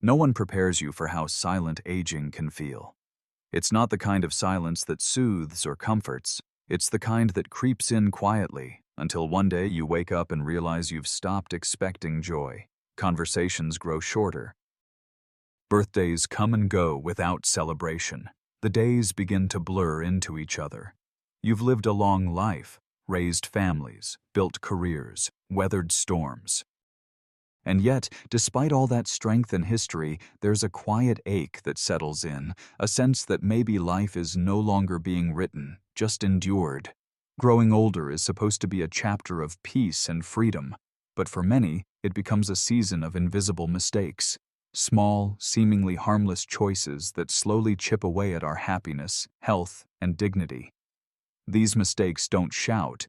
No one prepares you for how silent aging can feel. It's not the kind of silence that soothes or comforts. It's the kind that creeps in quietly until one day you wake up and realize you've stopped expecting joy. Conversations grow shorter. Birthdays come and go without celebration. The days begin to blur into each other. You've lived a long life, raised families, built careers, weathered storms. And yet, despite all that strength and history, there's a quiet ache that settles in, a sense that maybe life is no longer being written, just endured. Growing older is supposed to be a chapter of peace and freedom, but for many, it becomes a season of invisible mistakes. Small, seemingly harmless choices that slowly chip away at our happiness, health, and dignity. These mistakes don't shout.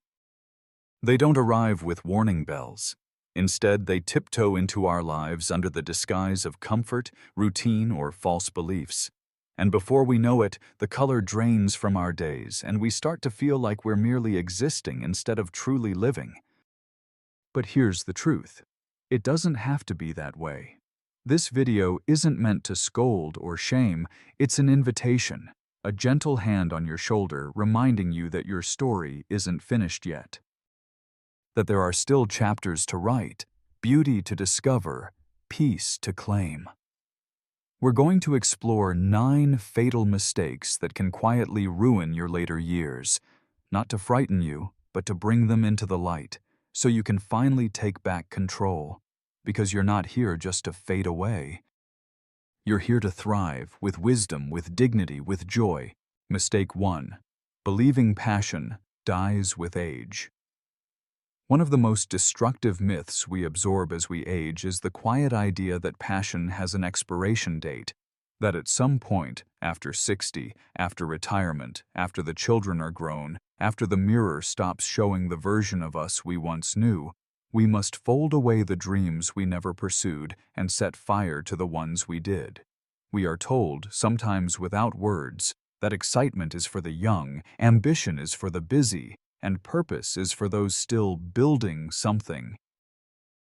They don't arrive with warning bells. Instead, they tiptoe into our lives under the disguise of comfort, routine, or false beliefs. And before we know it, the color drains from our days, and we start to feel like we're merely existing instead of truly living. But here's the truth. It doesn't have to be that way. This video isn't meant to scold or shame, it's an invitation, a gentle hand on your shoulder reminding you that your story isn't finished yet. That there are still chapters to write, beauty to discover, peace to claim. We're going to explore 9 fatal mistakes that can quietly ruin your later years, not to frighten you, but to bring them into the light, so you can finally take back control, because you're not here just to fade away. You're here to thrive, with wisdom, with dignity, with joy. Mistake 1. Believing passion dies with age. One of the most destructive myths we absorb as we age is the quiet idea that passion has an expiration date, that at some point, after 60, after retirement, after the children are grown, after the mirror stops showing the version of us we once knew, we must fold away the dreams we never pursued and set fire to the ones we did. We are told, sometimes without words, that excitement is for the young, ambition is for the busy, and purpose is for those still building something.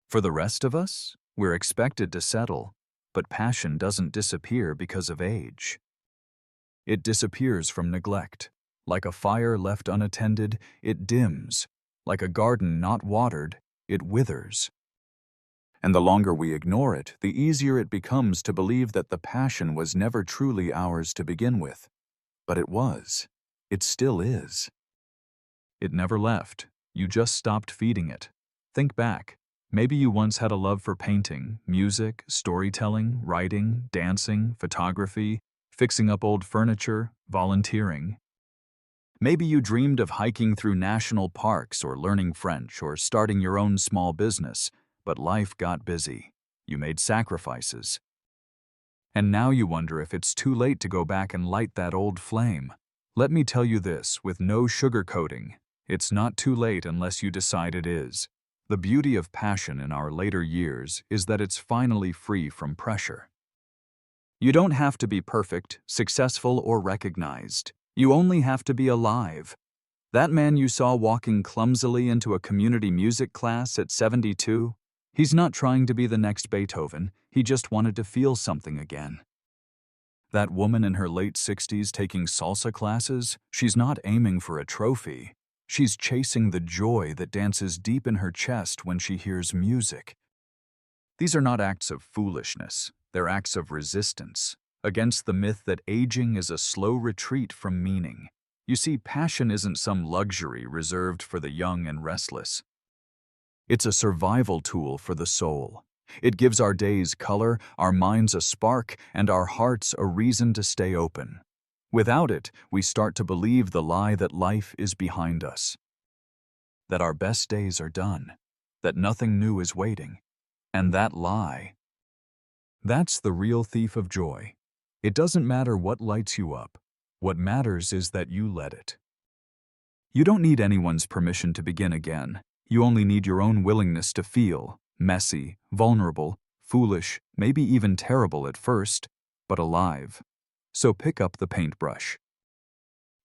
For the rest of us, we're expected to settle, but passion doesn't disappear because of age. It disappears from neglect. Like a fire left unattended, it dims. Like a garden not watered, it withers. And the longer we ignore it, the easier it becomes to believe that the passion was never truly ours to begin with. But it was. It still is. It never left. You just stopped feeding it. Think back. Maybe you once had a love for painting, music, storytelling, writing, dancing, photography, fixing up old furniture, volunteering. Maybe you dreamed of hiking through national parks or learning French or starting your own small business, but life got busy. You made sacrifices. And now you wonder if it's too late to go back and light that old flame. Let me tell you this with no sugarcoating. It's not too late unless you decide it is. The beauty of passion in our later years is that it's finally free from pressure. You don't have to be perfect, successful, or recognized. You only have to be alive. That man you saw walking clumsily into a community music class at 72, he's not trying to be the next Beethoven, he just wanted to feel something again. That woman in her late 60s taking salsa classes, she's not aiming for a trophy. She's chasing the joy that dances deep in her chest when she hears music. These are not acts of foolishness, they're acts of resistance, against the myth that aging is a slow retreat from meaning. You see, passion isn't some luxury reserved for the young and restless. It's a survival tool for the soul. It gives our days color, our minds a spark, and our hearts a reason to stay open. Without it, we start to believe the lie that life is behind us, that our best days are done, that nothing new is waiting. And that lie, that's the real thief of joy. It doesn't matter what lights you up. What matters is that you let it. You don't need anyone's permission to begin again. You only need your own willingness to feel messy, vulnerable, foolish, maybe even terrible at first, but alive. So pick up the paintbrush.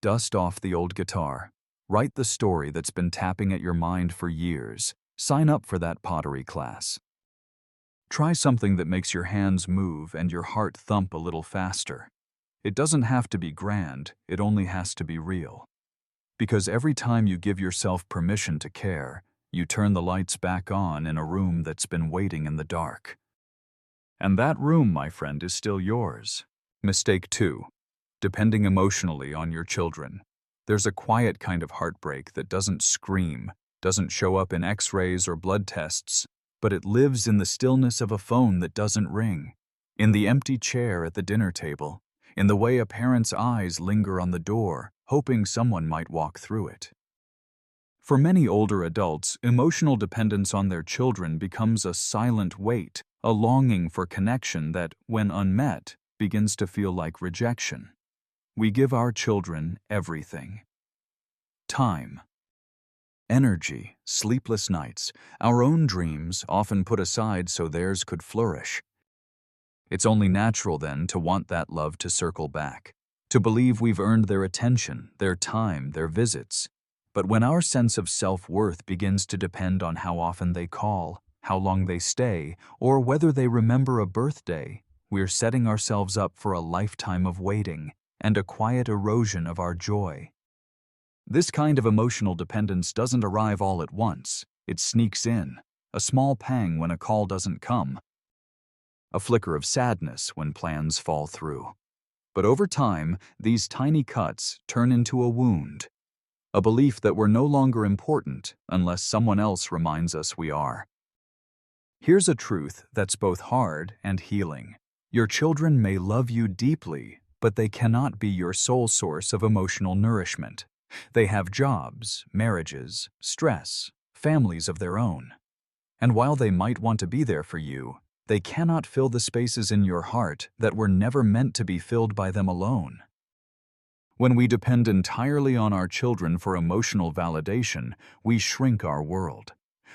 Dust off the old guitar. Write the story that's been tapping at your mind for years. Sign up for that pottery class. Try something that makes your hands move and your heart thump a little faster. It doesn't have to be grand, it only has to be real. Because every time you give yourself permission to care, you turn the lights back on in a room that's been waiting in the dark. And that room, my friend, is still yours. Mistake 2. Depending emotionally on your children. There's a quiet kind of heartbreak that doesn't scream, doesn't show up in X-rays or blood tests, but it lives in the stillness of a phone that doesn't ring, in the empty chair at the dinner table, in the way a parent's eyes linger on the door, hoping someone might walk through it. For many older adults, emotional dependence on their children becomes a silent weight, a longing for connection that, when unmet, begins to feel like rejection. We give our children everything. Time, energy, sleepless nights, our own dreams often put aside so theirs could flourish. It's only natural then to want that love to circle back, to believe we've earned their attention, their time, their visits. But when our sense of self-worth begins to depend on how often they call, how long they stay, or whether they remember a birthday, we're setting ourselves up for a lifetime of waiting and a quiet erosion of our joy. This kind of emotional dependence doesn't arrive all at once. It sneaks in, a small pang when a call doesn't come, a flicker of sadness when plans fall through. But over time, these tiny cuts turn into a wound, a belief that we're no longer important unless someone else reminds us we are. Here's a truth that's both hard and healing. Your children may love you deeply, but they cannot be your sole source of emotional nourishment. They have jobs, marriages, stress, families of their own. And while they might want to be there for you, they cannot fill the spaces in your heart that were never meant to be filled by them alone. When we depend entirely on our children for emotional validation, we shrink our world.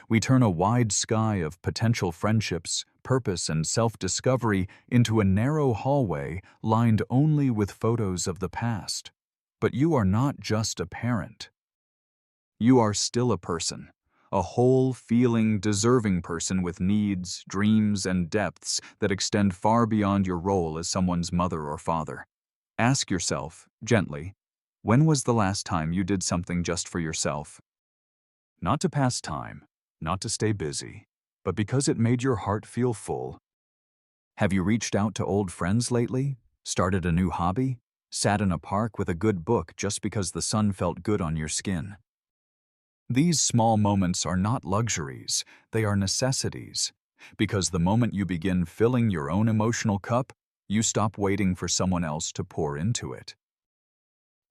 We turn a wide sky of potential friendships, purpose, and self-discovery into a narrow hallway lined only with photos of the past. But you are not just a parent. You are still a person, a whole, feeling, deserving person with needs, dreams, and depths that extend far beyond your role as someone's mother or father. Ask yourself, gently, when was the last time you did something just for yourself? Not to pass time, not to stay busy, but because it made your heart feel full. Have you reached out to old friends lately? Started a new hobby? Sat in a park with a good book just because the sun felt good on your skin? These small moments are not luxuries, they are necessities. Because the moment you begin filling your own emotional cup, you stop waiting for someone else to pour into it.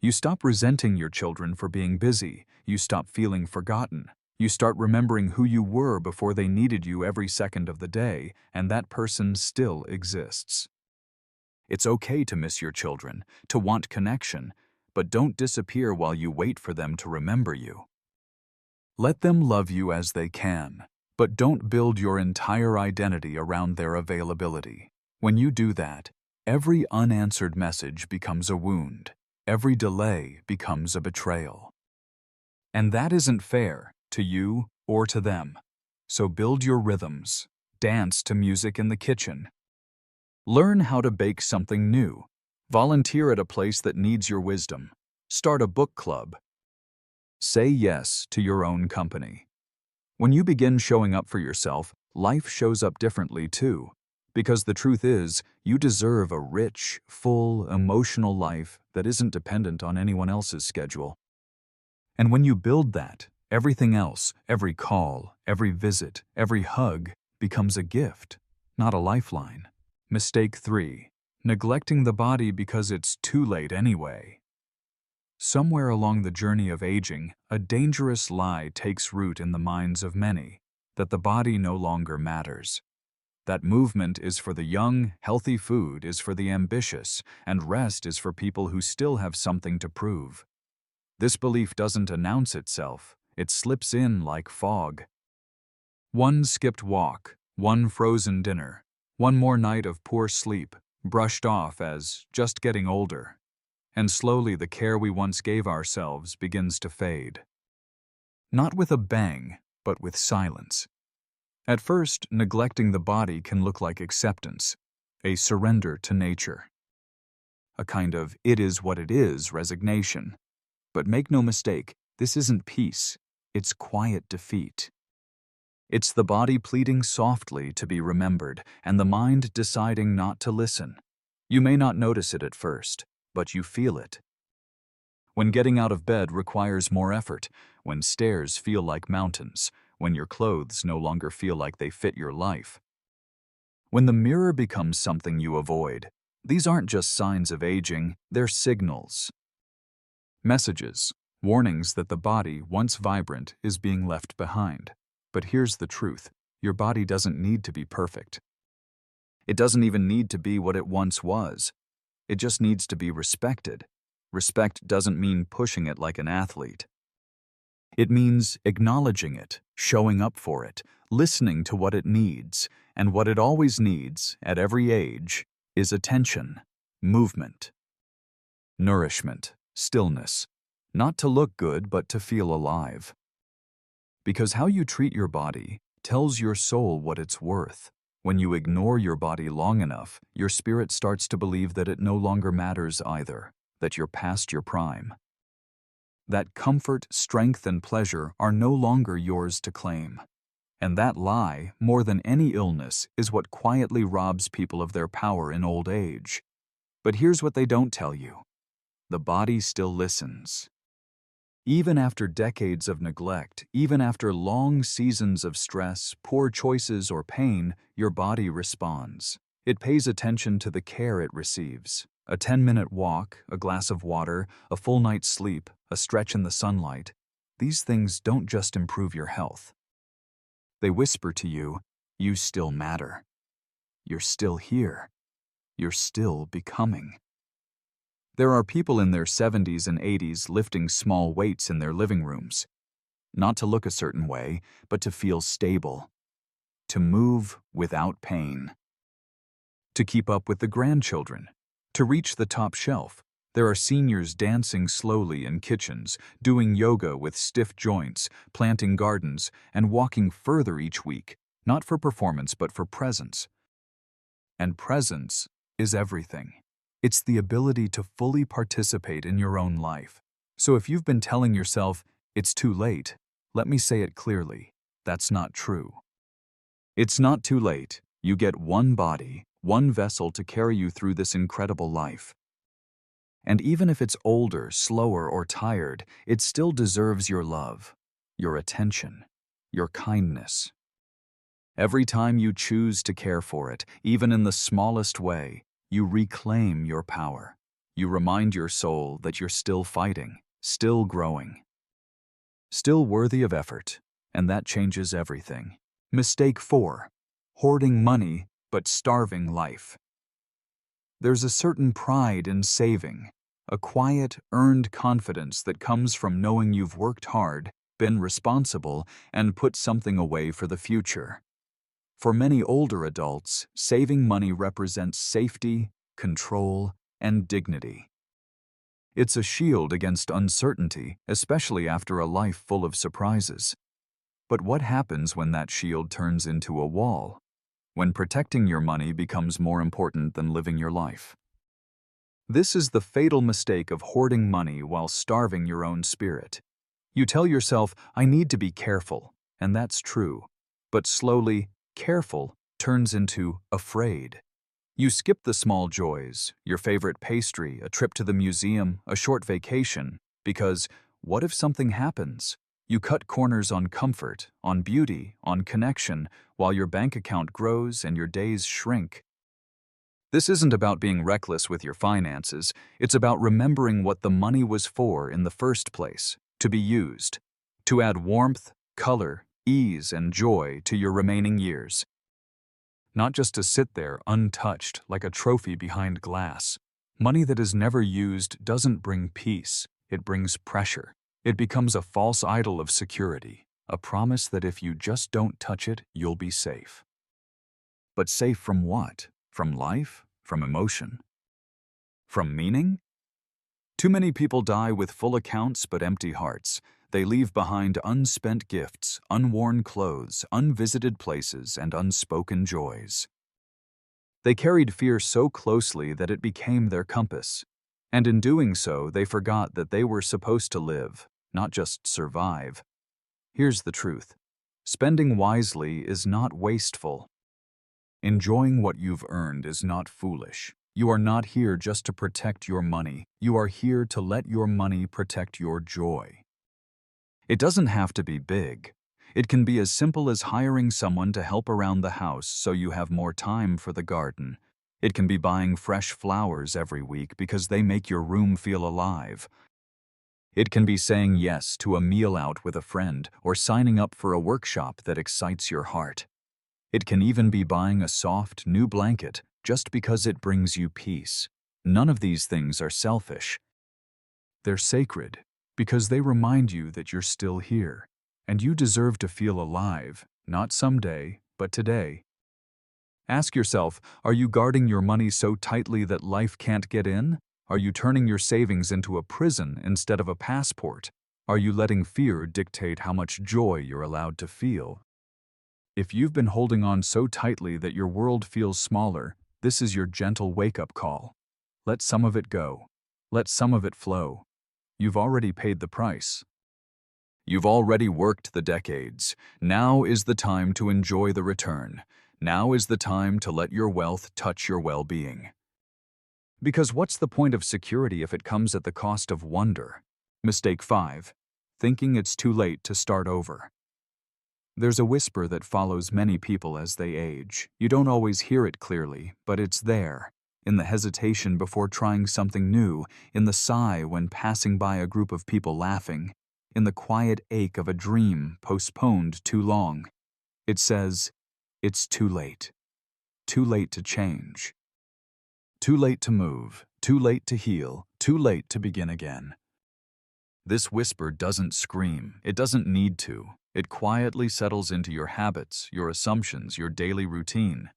You stop resenting your children for being busy. You stop feeling forgotten. You start remembering who you were before they needed you every second of the day, and that person still exists. It's okay to miss your children, to want connection, but don't disappear while you wait for them to remember you. Let them love you as they can, but don't build your entire identity around their availability. When you do that, every unanswered message becomes a wound. Every delay becomes a betrayal. And that isn't fair to you or to them. So build your rhythms. Dance to music in the kitchen. Learn how to bake something new. Volunteer at a place that needs your wisdom. Start a book club. Say yes to your own company. When you begin showing up for yourself, life shows up differently too. Because the truth is, you deserve a rich, full, emotional life that isn't dependent on anyone else's schedule. And when you build that, everything else, every call, every visit, every hug, becomes a gift, not a lifeline. Mistake 3. Neglecting the body because it's too late anyway. Somewhere along the journey of aging, a dangerous lie takes root in the minds of many, that the body no longer matters. That movement is for the young, healthy food is for the ambitious, and rest is for people who still have something to prove. This belief doesn't announce itself, it slips in like fog. One skipped walk, one frozen dinner, one more night of poor sleep, brushed off as just getting older. And slowly the care we once gave ourselves begins to fade. Not with a bang, but with silence. At first, neglecting the body can look like acceptance, a surrender to nature, a kind of it is what it is resignation. But make no mistake, this isn't peace, it's quiet defeat. It's the body pleading softly to be remembered, and the mind deciding not to listen. You may not notice it at first, but you feel it. When getting out of bed requires more effort, when stairs feel like mountains, when your clothes no longer feel like they fit your life. When the mirror becomes something you avoid, these aren't just signs of aging, they're signals. Messages, warnings that the body, once vibrant, is being left behind. But here's the truth, your body doesn't need to be perfect. It doesn't even need to be what it once was. It just needs to be respected. Respect doesn't mean pushing it like an athlete. It means acknowledging it, showing up for it, listening to what it needs, and what it always needs, at every age, is attention, movement, nourishment, stillness, not to look good but to feel alive. Because how you treat your body tells your soul what it's worth. When you ignore your body long enough, your spirit starts to believe that it no longer matters either, that you're past your prime. That comfort, strength, and pleasure are no longer yours to claim. And that lie, more than any illness, is what quietly robs people of their power in old age. But here's what they don't tell you. The body still listens. Even after decades of neglect, even after long seasons of stress, poor choices, or pain, your body responds. It pays attention to the care it receives. A 10-minute walk, a glass of water, a full night's sleep, a stretch in the sunlight. These things don't just improve your health. They whisper to you, you still matter. You're still here. You're still becoming. There are people in their 70s and 80s lifting small weights in their living rooms. Not to look a certain way, but to feel stable. To move without pain. To keep up with the grandchildren. To reach the top shelf. There are seniors dancing slowly in kitchens, doing yoga with stiff joints, planting gardens, and walking further each week, not for performance but for presence. And presence is everything. It's the ability to fully participate in your own life. So if you've been telling yourself, it's too late, let me say it clearly, that's not true. It's not too late. You get one body, one vessel to carry you through this incredible life. And even if it's older, slower, or tired, it still deserves your love, your attention, your kindness. Every time you choose to care for it, even in the smallest way, you reclaim your power. You remind your soul that you're still fighting, still growing, still worthy of effort, and that changes everything. Mistake 4. Hoarding money, but starving life. There's a certain pride in saving, a quiet, earned confidence that comes from knowing you've worked hard, been responsible, and put something away for the future. For many older adults, saving money represents safety, control, and dignity. It's a shield against uncertainty, especially after a life full of surprises. But what happens when that shield turns into a wall? When protecting your money becomes more important than living your life? This is the fatal mistake of hoarding money while starving your own spirit. You tell yourself, I need to be careful, and that's true. But slowly, careful turns into afraid. You skip the small joys, your favorite pastry, a trip to the museum, a short vacation, because what if something happens? You cut corners on comfort, on beauty, on connection, while your bank account grows and your days shrink. This isn't about being reckless with your finances, it's about remembering what the money was for in the first place, to be used, to add warmth, color, ease, and joy to your remaining years. Not just to sit there untouched like a trophy behind glass. Money that is never used doesn't bring peace, it brings pressure. It becomes a false idol of security, a promise that if you just don't touch it, you'll be safe. But safe from what? From life? From emotion? From meaning? Too many people die with full accounts but empty hearts. They leave behind unspent gifts, unworn clothes, unvisited places, and unspoken joys. They carried fear so closely that it became their compass. And in doing so, they forgot that they were supposed to live, not just survive. Here's the truth. Spending wisely is not wasteful. Enjoying what you've earned is not foolish. You are not here just to protect your money. You are here to let your money protect your joy. It doesn't have to be big. It can be as simple as hiring someone to help around the house so you have more time for the garden. It can be buying fresh flowers every week because they make your room feel alive. It can be saying yes to a meal out with a friend or signing up for a workshop that excites your heart. It can even be buying a soft, new blanket just because it brings you peace. None of these things are selfish. They're sacred because they remind you that you're still here, and you deserve to feel alive, not someday, but today. Ask yourself, are you guarding your money so tightly that life can't get in? Are you turning your savings into a prison instead of a passport? Are you letting fear dictate how much joy you're allowed to feel? If you've been holding on so tightly that your world feels smaller, this is your gentle wake-up call. Let some of it go. Let some of it flow. You've already paid the price. You've already worked the decades. Now is the time to enjoy the return. Now is the time to let your wealth touch your well-being. Because what's the point of security if it comes at the cost of wonder? Mistake 5. Thinking it's too late to start over. There's a whisper that follows many people as they age. You don't always hear it clearly, but it's there. In the hesitation before trying something new, in the sigh when passing by a group of people laughing, in the quiet ache of a dream postponed too long. It says, it's too late. Too late to change. Too late to move. Too late to heal. Too late to begin again. This whisper doesn't scream. It doesn't need to. It quietly settles into your habits, your assumptions, your daily routine.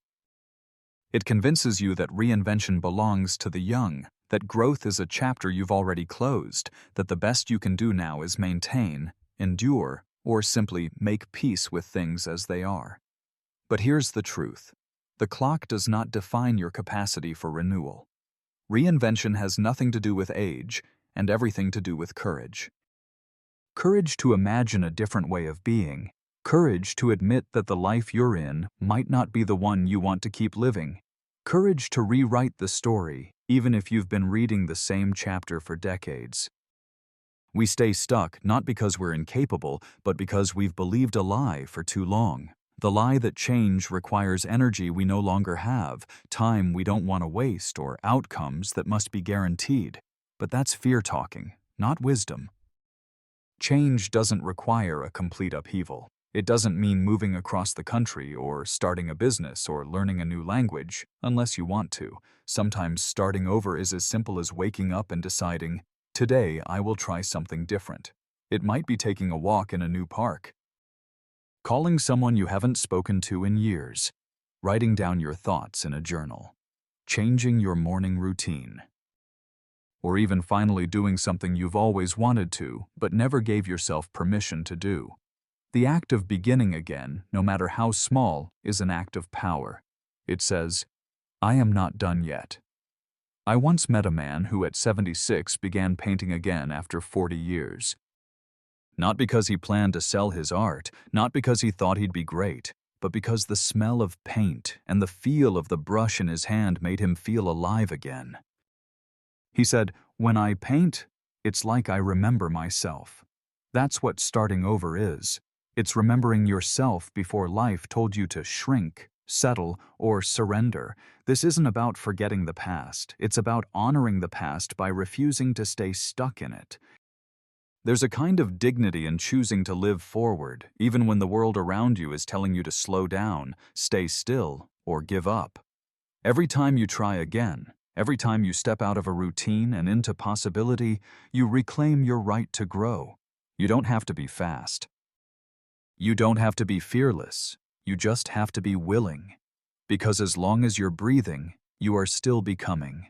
It convinces you that reinvention belongs to the young, that growth is a chapter you've already closed, that the best you can do now is maintain, endure, or simply make peace with things as they are. But here's the truth. The clock does not define your capacity for renewal. Reinvention has nothing to do with age and everything to do with courage. Courage to imagine a different way of being. Courage to admit that the life you're in might not be the one you want to keep living. Courage to rewrite the story, even if you've been reading the same chapter for decades. We stay stuck not because we're incapable, but because we've believed a lie for too long. The lie that change requires energy we no longer have, time we don't want to waste, or outcomes that must be guaranteed. But that's fear talking, not wisdom. Change doesn't require a complete upheaval. It doesn't mean moving across the country or starting a business or learning a new language, unless you want to. Sometimes starting over is as simple as waking up and deciding, today I will try something different. It might be taking a walk in a new park, calling someone you haven't spoken to in years, writing down your thoughts in a journal, changing your morning routine, or even finally doing something you've always wanted to but never gave yourself permission to do. The act of beginning again, no matter how small, is an act of power. It says, I am not done yet. I once met a man who at 76 began painting again after 40 years. Not because he planned to sell his art, not because he thought he'd be great, but because the smell of paint and the feel of the brush in his hand made him feel alive again. He said, when I paint, it's like I remember myself. That's what starting over is. It's remembering yourself before life told you to shrink, settle, or surrender. This isn't about forgetting the past. It's about honoring the past by refusing to stay stuck in it. There's a kind of dignity in choosing to live forward, even when the world around you is telling you to slow down, stay still, or give up. Every time you try again, every time you step out of a routine and into possibility, you reclaim your right to grow. You don't have to be fast. You don't have to be fearless. You just have to be willing. Because as long as you're breathing, you are still becoming.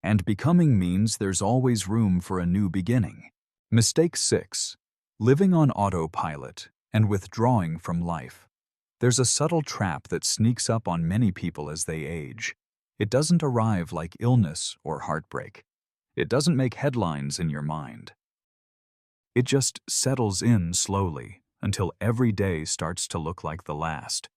And becoming means there's always room for a new beginning. Mistake 6. Living on autopilot and withdrawing from life. There's a subtle trap that sneaks up on many people as they age. It doesn't arrive like illness or heartbreak. It doesn't make headlines in your mind. It just settles in slowly until every day starts to look like the last.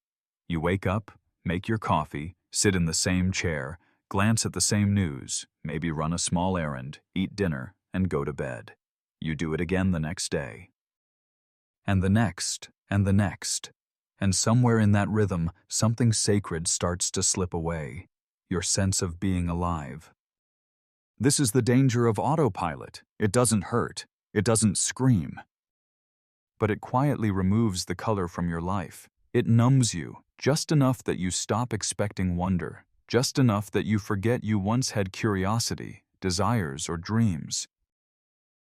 You wake up, make your coffee, sit in the same chair, glance at the same news, maybe run a small errand, eat dinner, and go to bed. You do it again the next day. And the next, and the next. And somewhere in that rhythm, something sacred starts to slip away. Your sense of being alive. This is the danger of autopilot. It doesn't hurt. It doesn't scream. But it quietly removes the color from your life. It numbs you, just enough that you stop expecting wonder, just enough that you forget you once had curiosity, desires, or dreams.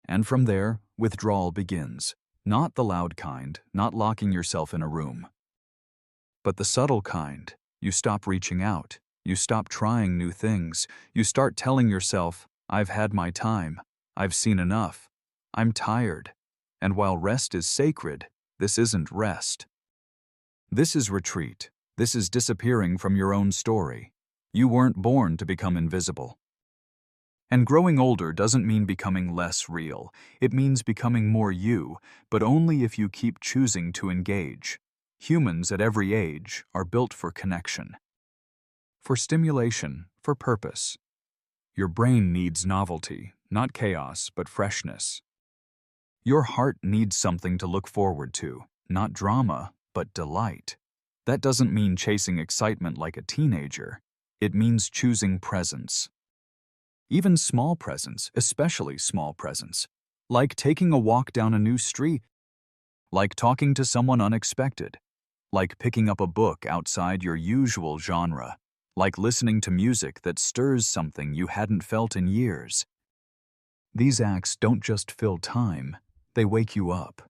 And from there, withdrawal begins. Not the loud kind, not locking yourself in a room. But the subtle kind. You stop reaching out. You stop trying new things. You start telling yourself, I've had my time. I've seen enough. I'm tired. And while rest is sacred, this isn't rest. This is retreat. This is disappearing from your own story. You weren't born to become invisible. And growing older doesn't mean becoming less real. It means becoming more you, but only if you keep choosing to engage. Humans at every age are built for connection. For stimulation, for purpose. Your brain needs novelty, not chaos, but freshness. Your heart needs something to look forward to, not drama, but delight. That doesn't mean chasing excitement like a teenager. It means choosing presence. Even small presence, especially small presence, like taking a walk down a new street, like talking to someone unexpected, like picking up a book outside your usual genre, like listening to music that stirs something you hadn't felt in years. These acts don't just fill time, they wake you up.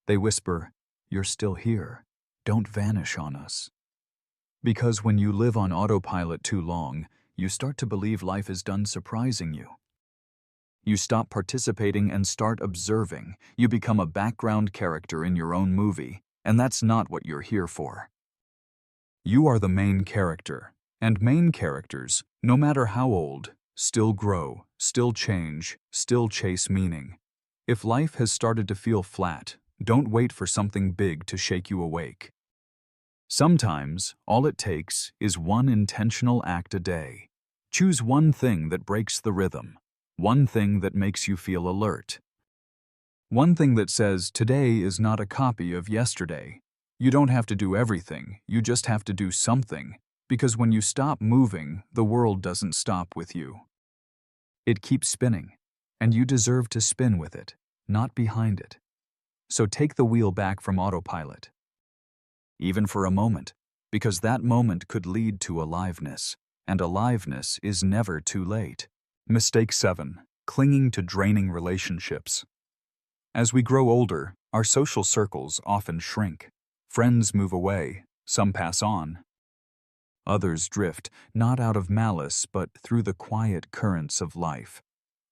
They whisper, "You're still here. Don't vanish on us." Because when you live on autopilot too long, you start to believe life is done surprising you. You stop participating and start observing. You become a background character in your own movie, and that's not what you're here for. You are the main character, and main characters, no matter how old, still grow, still change, still chase meaning. If life has started to feel flat, don't wait for something big to shake you awake. Sometimes, all it takes is one intentional act a day. Choose one thing that breaks the rhythm, one thing that makes you feel alert. One thing that says today is not a copy of yesterday. You don't have to do everything, you just have to do something, because when you stop moving, the world doesn't stop with you. It keeps spinning, and you deserve to spin with it, not behind it. So take the wheel back from autopilot. Even for a moment, because that moment could lead to aliveness, and aliveness is never too late. Mistake 7. Clinging to draining relationships. As we grow older, our social circles often shrink. Friends move away, some pass on. Others drift, not out of malice, but through the quiet currents of life.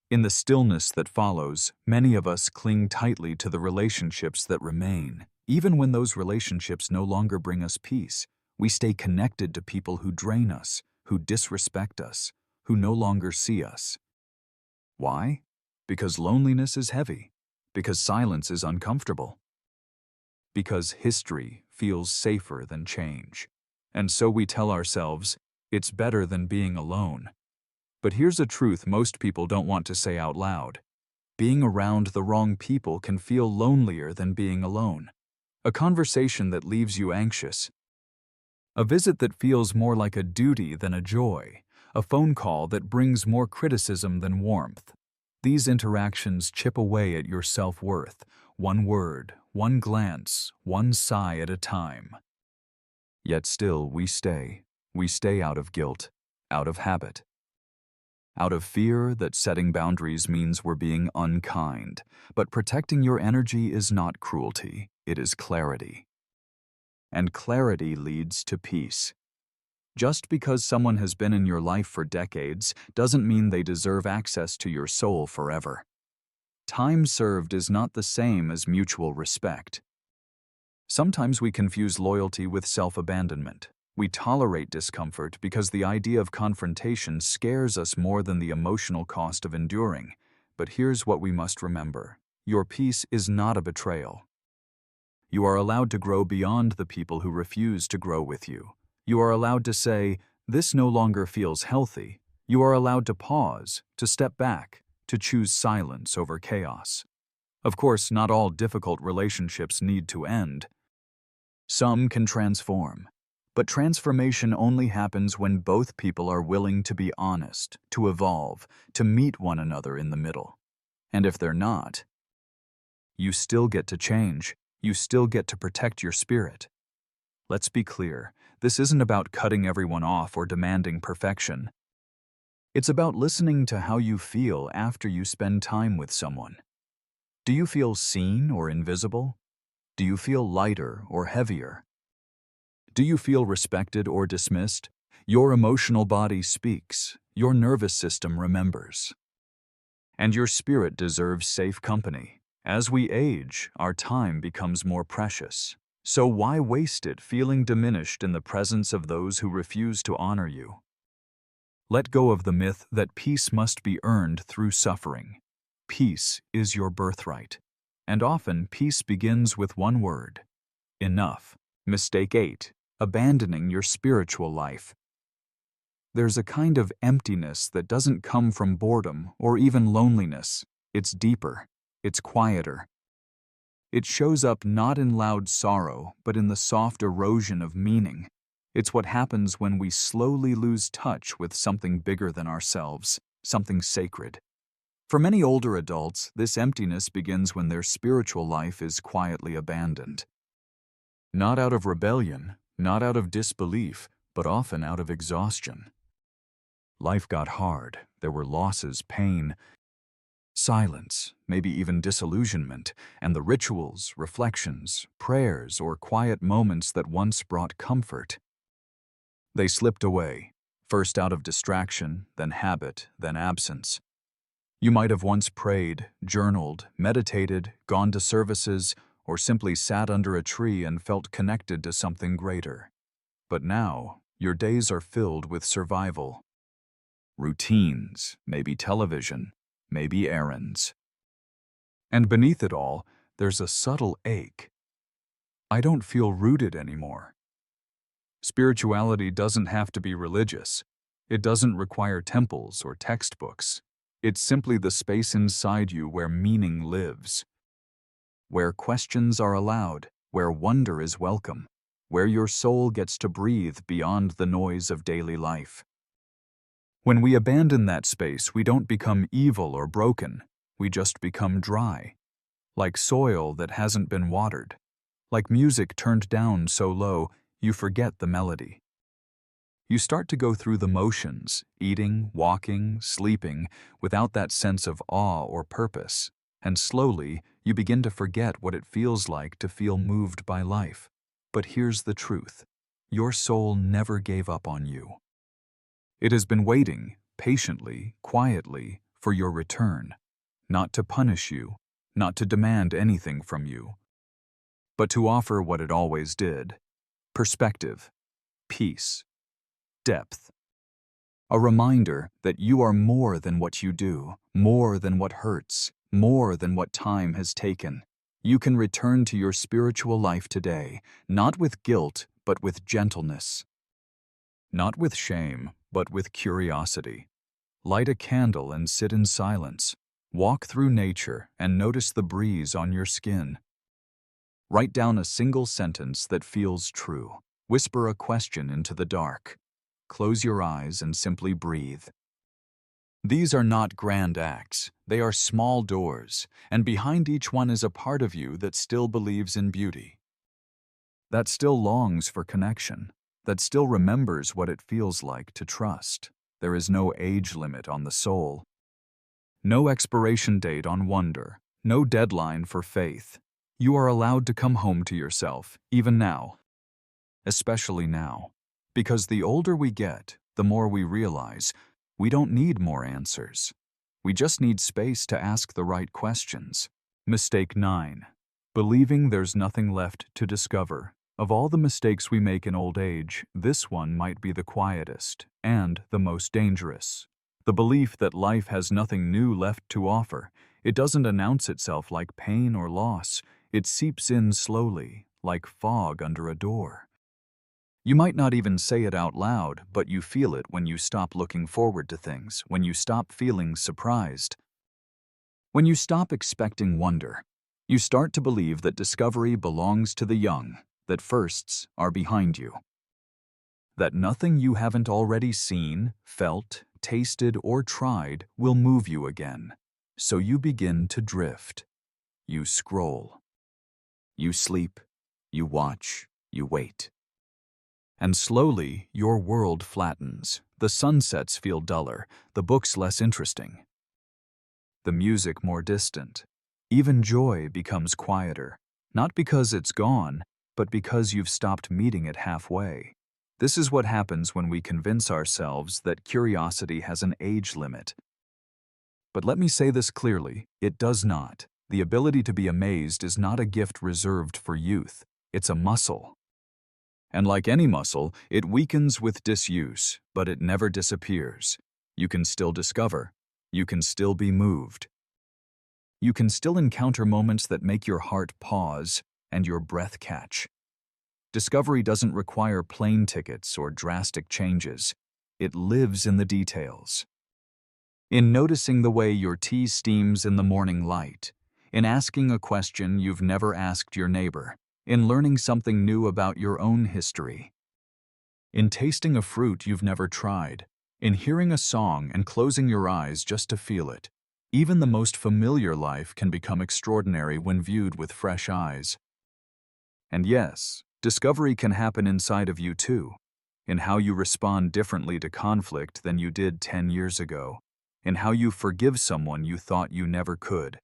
In the stillness that follows, many of us cling tightly to the relationships that remain. Even when those relationships no longer bring us peace, we stay connected to people who drain us, who disrespect us, who no longer see us. Why? Because loneliness is heavy, because silence is uncomfortable, because history feels safer than change. And so we tell ourselves, it's better than being alone. But here's a truth most people don't want to say out loud. Being around the wrong people can feel lonelier than being alone. A conversation that leaves you anxious. A visit that feels more like a duty than a joy. A phone call that brings more criticism than warmth. These interactions chip away at your self-worth, one word, one glance, one sigh at a time. Yet still we stay. We stay out of guilt, out of habit. Out of fear that setting boundaries means we're being unkind. But protecting your energy is not cruelty, it is clarity. And clarity leads to peace. Just because someone has been in your life for decades doesn't mean they deserve access to your soul forever. Time served is not the same as mutual respect. Sometimes we confuse loyalty with self-abandonment. We tolerate discomfort because the idea of confrontation scares us more than the emotional cost of enduring. But here's what we must remember. Your peace is not a betrayal. You are allowed to grow beyond the people who refuse to grow with you. You are allowed to say, "This no longer feels healthy." You are allowed to pause, to step back, to choose silence over chaos. Of course, not all difficult relationships need to end. Some can transform. But transformation only happens when both people are willing to be honest, to evolve, to meet one another in the middle. And if they're not, you still get to change. You still get to protect your spirit. Let's be clear, this isn't about cutting everyone off or demanding perfection. It's about listening to how you feel after you spend time with someone. Do you feel seen or invisible? Do you feel lighter or heavier? Do you feel respected or dismissed? Your emotional body speaks. Your nervous system remembers. And your spirit deserves safe company. As we age, our time becomes more precious. So why waste it feeling diminished in the presence of those who refuse to honor you? Let go of the myth that peace must be earned through suffering. Peace is your birthright. And often, peace begins with one word: enough. Mistake 8. Abandoning your spiritual life. There's a kind of emptiness that doesn't come from boredom or even loneliness. It's deeper. It's quieter. It shows up not in loud sorrow, but in the soft erosion of meaning. It's what happens when we slowly lose touch with something bigger than ourselves, something sacred. For many older adults, this emptiness begins when their spiritual life is quietly abandoned. Not out of rebellion, not out of disbelief, but often out of exhaustion. Life got hard. There were losses, pain, silence, maybe even disillusionment, and the rituals, reflections, prayers, or quiet moments that once brought comfort. They slipped away, first out of distraction, then habit, then absence. You might have once prayed, journaled, meditated, gone to services, or simply sat under a tree and felt connected to something greater. But now, your days are filled with survival. Routines, maybe television, maybe errands. And beneath it all, there's a subtle ache. I don't feel rooted anymore. Spirituality doesn't have to be religious. It doesn't require temples or textbooks. It's simply the space inside you where meaning lives, where questions are allowed, where wonder is welcome, where your soul gets to breathe beyond the noise of daily life. When we abandon that space, we don't become evil or broken. We just become dry, like soil that hasn't been watered, like music turned down so low you forget the melody. You start to go through the motions, eating, walking, sleeping, without that sense of awe or purpose, and slowly you begin to forget what it feels like to feel moved by life. But here's the truth: your soul never gave up on you. It has been waiting, patiently, quietly, for your return, not to punish you, not to demand anything from you, but to offer what it always did: perspective, peace, depth. A reminder that you are more than what you do, more than what hurts, more than what time has taken. You can return to your spiritual life today, not with guilt, but with gentleness. Not with shame, but with curiosity. Light a candle and sit in silence. Walk through nature and notice the breeze on your skin. Write down a single sentence that feels true. Whisper a question into the dark. Close your eyes and simply breathe. These are not grand acts. They are small doors, and behind each one is a part of you that still believes in beauty, that still longs for connection, that still remembers what it feels like to trust. There is no age limit on the soul, no expiration date on wonder, no deadline for faith. You are allowed to come home to yourself, even now, especially now, Because the older we get, the more we realize we don't need more answers. We just need space to ask the right questions. Mistake 9. Believing there's nothing left to discover. Of all the mistakes we make in old age, this one might be the quietest and the most dangerous. The belief that life has nothing new left to offer. It doesn't announce itself like pain or loss. It seeps in slowly, like fog under a door. You might not even say it out loud, but you feel it when you stop looking forward to things, when you stop feeling surprised. When you stop expecting wonder, you start to believe that discovery belongs to the young, that firsts are behind you. That nothing you haven't already seen, felt, tasted, or tried will move you again. So you begin to drift. You scroll. You sleep. You watch. You wait. And slowly, your world flattens. The sunsets feel duller, the books less interesting, the music more distant. Even joy becomes quieter, not because it's gone, but because you've stopped meeting it halfway. This is what happens when we convince ourselves that curiosity has an age limit. But let me say this clearly, it does not. The ability to be amazed is not a gift reserved for youth. It's a muscle. And like any muscle, it weakens with disuse, but it never disappears. You can still discover. You can still be moved. You can still encounter moments that make your heart pause and your breath catch. Discovery doesn't require plane tickets or drastic changes. It lives in the details. In noticing the way your tea steams in the morning light, in asking a question you've never asked your neighbor, in learning something new about your own history, in tasting a fruit you've never tried, in hearing a song and closing your eyes just to feel it. Even the most familiar life can become extraordinary when viewed with fresh eyes. And yes, discovery can happen inside of you too, in how you respond differently to conflict than you did 10 years ago, in how you forgive someone you thought you never could,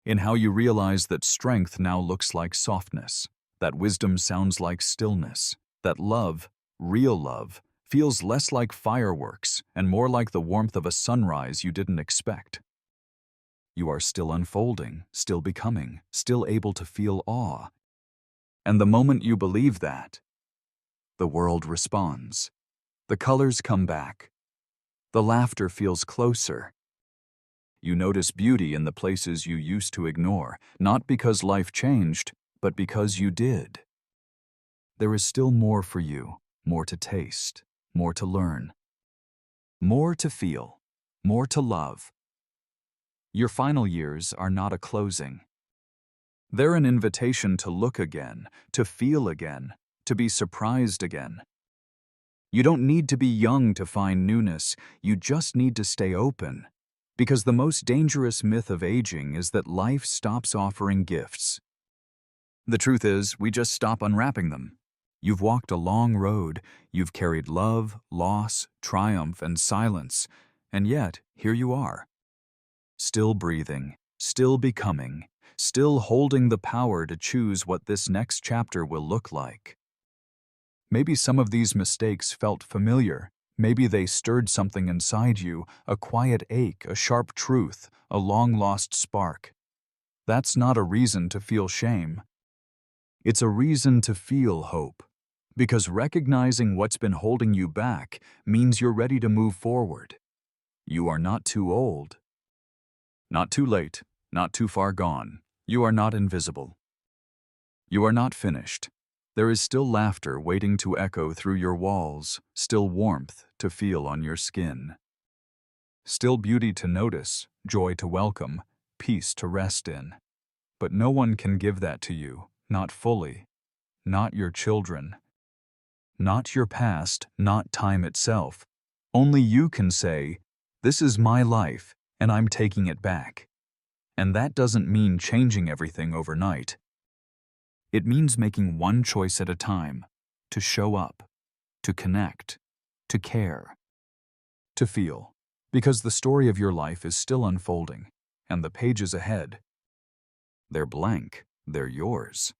in how you realize that strength now looks like softness, that wisdom sounds like stillness, that love, real love, feels less like fireworks and more like the warmth of a sunrise you didn't expect. You are still unfolding, still becoming, still able to feel awe. And the moment you believe that, the world responds. The colors come back. The laughter feels closer. You notice beauty in the places you used to ignore, not because life changed, but because you did. There is still more for you, more to taste, more to learn, more to feel, more to love. Your final years are not a closing. They're an invitation to look again, to feel again, to be surprised again. You don't need to be young to find newness, you just need to stay open. Because the most dangerous myth of aging is that life stops offering gifts. The truth is, we just stop unwrapping them. You've walked a long road, you've carried love, loss, triumph, and silence, and yet, here you are. Still breathing, still becoming, still holding the power to choose what this next chapter will look like. Maybe some of these mistakes felt familiar. Maybe they stirred something inside you, a quiet ache, a sharp truth, a long-lost spark. That's not a reason to feel shame. It's a reason to feel hope. Because recognizing what's been holding you back means you're ready to move forward. You are not too old. Not too late, not too far gone. You are not invisible. You are not finished. There is still laughter waiting to echo through your walls, still warmth to feel on your skin. Still beauty to notice, joy to welcome, peace to rest in. But no one can give that to you, not fully, not your children, not your past, not time itself. Only you can say, "This is my life, and I'm taking it back." And that doesn't mean changing everything overnight. It means making one choice at a time, to show up, to connect, to care, to feel. Because the story of your life is still unfolding, and the pages ahead, they're blank, they're yours.